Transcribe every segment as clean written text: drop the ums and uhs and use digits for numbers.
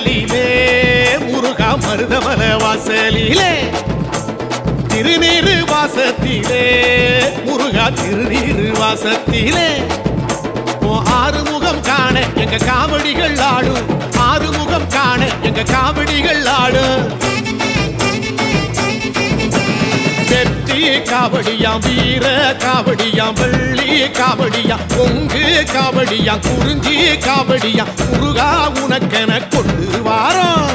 வாசலிலே முருகா மருதமலை வாசலிலே திருநீரு வாசத்திலே முருகா திருநீரு வாசத்திலே ஆறுமுகம் காண எங்க காவடிகள் ஆடும் ஆறுமுகம் காண எங்க காவடிகள் ஆடும் வெற்றி காவடியாம் வீர காவடியாம் வெள்ளி காவடியாம் பொங்கு காவடியாம் குறிஞ்சி காவடியாம் முருகா உனக்கென கொண்டு வாரோம்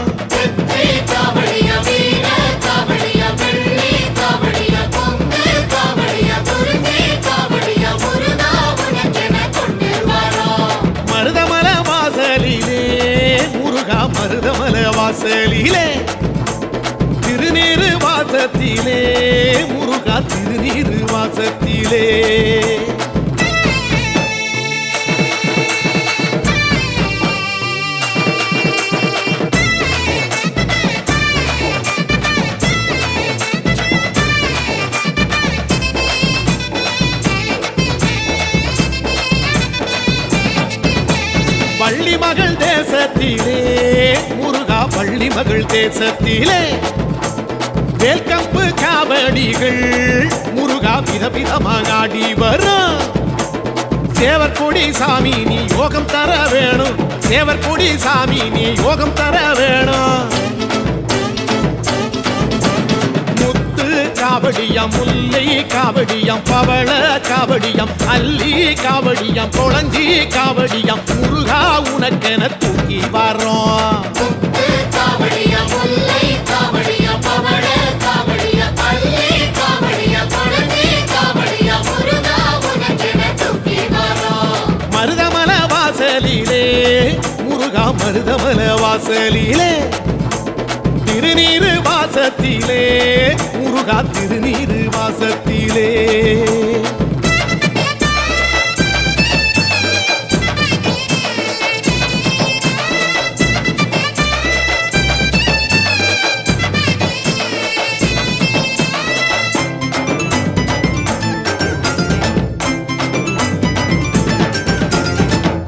மருதமலை வாசலிலே முருகா மருதமலை வாசலிலே திருநீரு வாசத்திலே முருகா திருநீரு வாசத்திலே பள்ளி மகள் தேசத்திலே முருகா பள்ளி மகள் தேசத்திலே வேல்கம்பு காவடிகள் முருகா விதவிதமாக ஆடி வரும் சேவர் கொடி சாமி நீ யோகம் தர வேணும் சேவர் கொடி சாமி நீ யோகம் தர வேணும் முத்து காவடியாம் முல்லை காவடியாம் பவள காவடியாம் அல்லி காவடியாம் கொளஞ்சி காவடியாம் முருகா உனக்கென தூக்கி வரோம் மருதமலை வாசலிலே முருகா மருதமலை வாசலிலே திருநீரு வாசத்திலே முருகா திருநீரு வாசத்திலே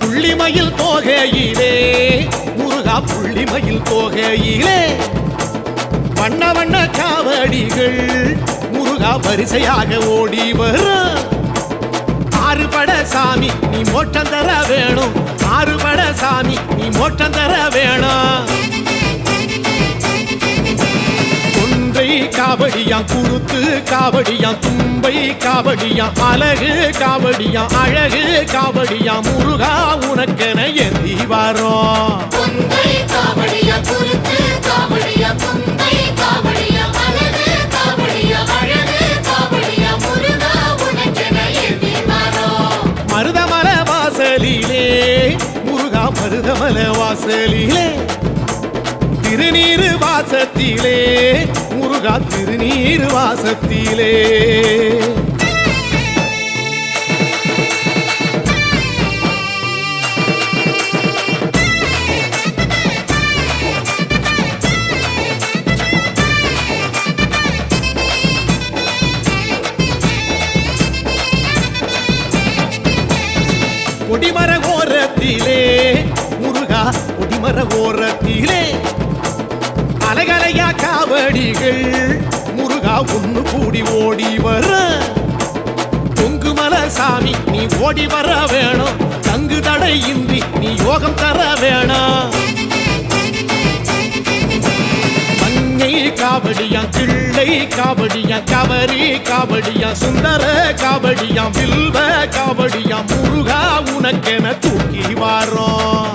புள்ளிமயில் தோகையிலே முருகா புள்ளிமயில் தோகையிலே வண்ண வண்ண காவடிகள் முருகா வரிசையாக ஓடி வரும் ஆறுபட சாமி நீ மோட்டம் தர வேணும் ஆறுபட சாமி நீ மோட்டம் தர வேணும் கொன்றை காவடியாம் குருத்து காவடியாம் தும்பை காவடியாம் அழகு காவடியாம் அழகு காவடியாம் முருகா உனக்கென ஏந்தி வரோம் மருதமலை வாசலிலே முருகா மருதமலை வாசலிலே திருநீரு வாசத்திலே முருகா திருநீரு வாசத்திலே கொடிமர ஓரத்திலே முருகா கொடிமர ஓரத்திலே அலைகலையா காவடிகள் முருகா ஒன்று கூடி ஓடி வர பொங்குமல சாமி நீ ஓடி வர வேணும் தங்கு தடை இன்றி நீ யோகம் தர வேணும் மங்கை காவடியாம் கிள்ளை காவடியாம் கவரி காவடியாம் சுந்தர காவடியாம் வில்வ காவடியாம் முருகா உனக்கென தூக்கி வாரோம்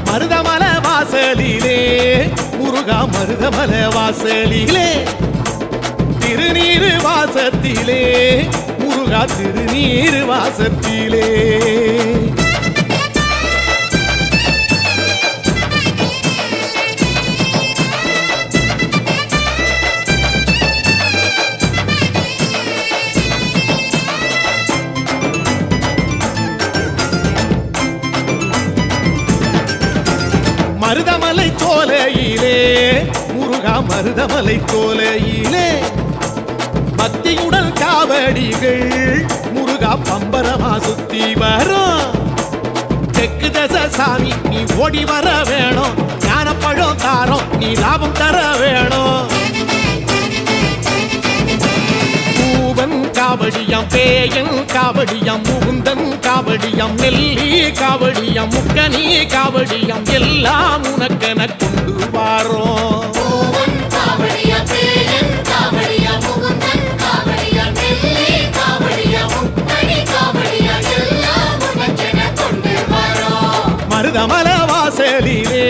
மருதமலை வாசலிலே முருகா மருதமலை வாசலிலே திருநீரு வாசத்திலே முருகா திருநீரு வாசத்திலே மருதமலை சோலையிலே முருகா மருதமலை சோலையிலே பக்தியுடன் காவடிகள் முருகா பம்பரமா சுத்தி வரும் தெற்கு தச சாமி நீ ஓடி வர வேணும் ஞானப்பழம் தாரம் நீ லாபம் தர வேணும் பூவன் காவடியாம் பேயன் காவடியாம் முகுந்தன் காவடியாம் நெல்லி காவடியாம் முக்கனி காவடியாம் எல்லாம் உனக்கென கொண்டு வாரோம் மருதமல வாசலிலே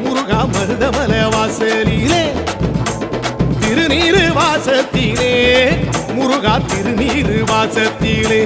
முருகா மருதமல வாசலிலே திருநீரு வாசத்திலே முருகா திருநீரு வாசத்திலே